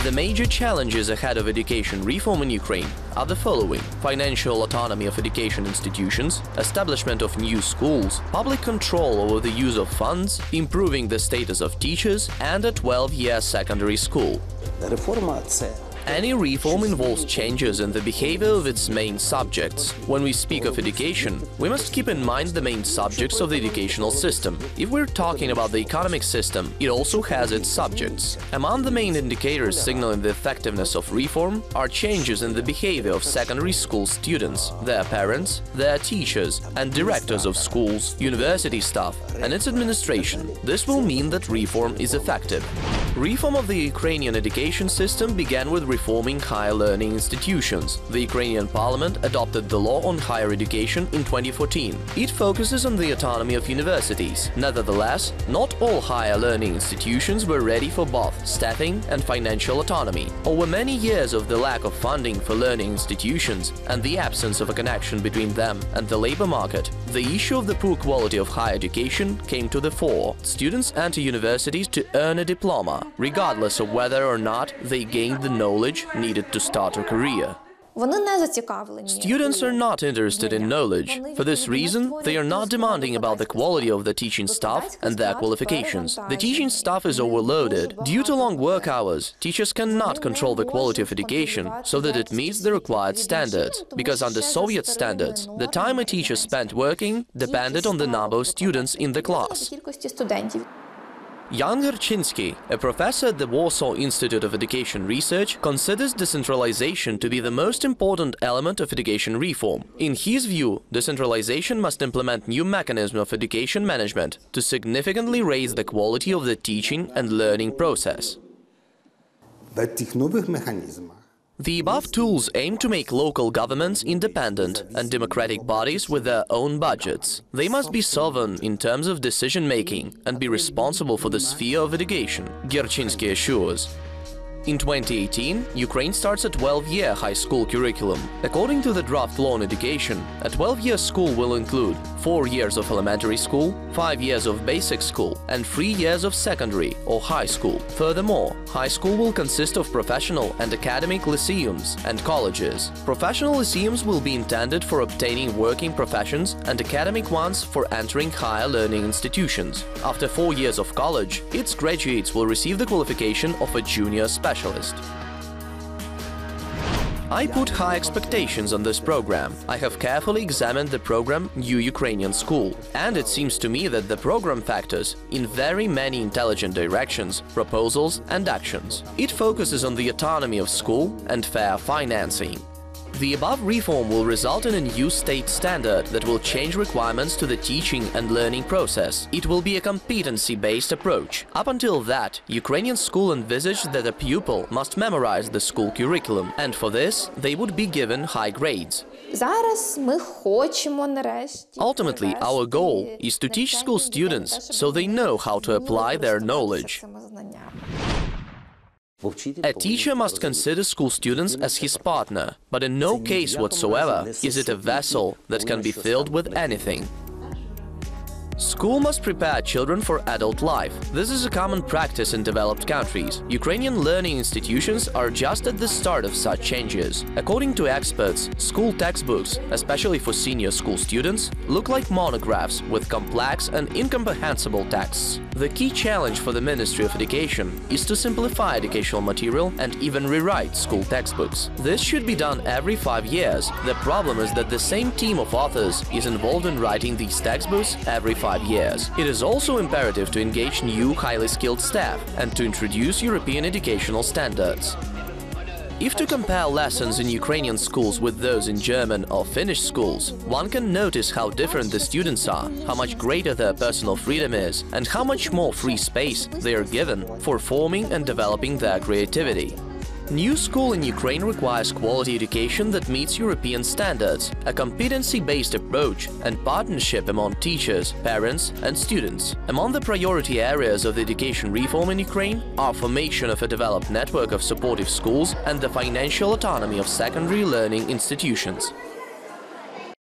The major challenges ahead of education reform in Ukraine are the following: financial autonomy of education institutions, establishment of new schools, public control over the use of funds, improving the status of teachers, and a 12-year secondary school. Any reform involves changes in the behavior of its main subjects. When we speak of education, we must keep in mind the main subjects of the educational system. If we're talking about the economic system, it also has its subjects. Among the main indicators signaling the effectiveness of reform are changes in the behavior of secondary school students, their parents, their teachers, and directors of schools, university staff, and its administration. This will mean that reform is effective. Reform of the Ukrainian education system began with reforming higher learning institutions. The Ukrainian parliament adopted the law on higher education in 2014. It focuses on the autonomy of universities. Nevertheless, not all higher learning institutions were ready for both staffing and financial autonomy. Over many years of the lack of funding for learning institutions and the absence of a connection between them and the labor market, the issue of the poor quality of higher education came to the fore. Students enter universities to earn a diploma, regardless of whether or not they gained the knowledge needed to start a career. Students are not interested in knowledge. For this reason, they are not demanding about the quality of the teaching staff and their qualifications. The teaching staff is overloaded. Due to long work hours, teachers cannot control the quality of education so that it meets the required standards. Because under Soviet standards, the time a teacher spent working depended on the number of students in the class. Jan Gerchinsky, a professor at the Warsaw Institute of Education Research, considers decentralization to be the most important element of education reform. In his view, decentralization must implement new mechanisms of education management to significantly raise the quality of the teaching and learning process. The above tools aim to make local governments independent and democratic bodies with their own budgets. They must be sovereign in terms of decision-making and be responsible for the sphere of education, Gerchinsky assures. In 2018, Ukraine starts a 12-year high school curriculum. According to the draft law on education, a 12-year school will include 4 years of elementary school, 5 years of basic school, and 3 years of secondary or high school. Furthermore, high school will consist of professional and academic lyceums and colleges. Professional lyceums will be intended for obtaining working professions and academic ones for entering higher learning institutions. After 4 years of college, its graduates will receive the qualification of a junior specialist. I put high expectations on this program. I have carefully examined the program New Ukrainian School, and it seems to me that the program factors in very many intelligent directions, proposals and actions. It focuses on the autonomy of school and fair financing. The above reform will result in a new state standard that will change requirements to the teaching and learning process. It will be a competency-based approach. Up until that, Ukrainian school envisaged that a pupil must memorize the school curriculum, and for this, they would be given high grades. Ultimately, our goal is to teach school students so they know how to apply their knowledge. A teacher must consider school students as his partner, but in no case whatsoever is it a vessel that can be filled with anything. School must prepare children for adult life. This is a common practice in developed countries. Ukrainian learning institutions are just at the start of such changes. According to experts, school textbooks, especially for senior school students, look like monographs with complex and incomprehensible texts. The key challenge for the Ministry of Education is to simplify educational material and even rewrite school textbooks. This should be done every 5 years. The problem is that the same team of authors is involved in writing these textbooks every 5 years. It is also imperative to engage new, highly skilled staff and to introduce European educational standards. If to compare lessons in Ukrainian schools with those in German or Finnish schools, one can notice how different the students are, how much greater their personal freedom is, and how much more free space they are given for forming and developing their creativity. New school in Ukraine requires quality education that meets European standards, a competency-based approach and partnership among teachers, parents and students. Among the priority areas of the education reform in Ukraine are formation of a developed network of supportive schools and the financial autonomy of secondary learning institutions.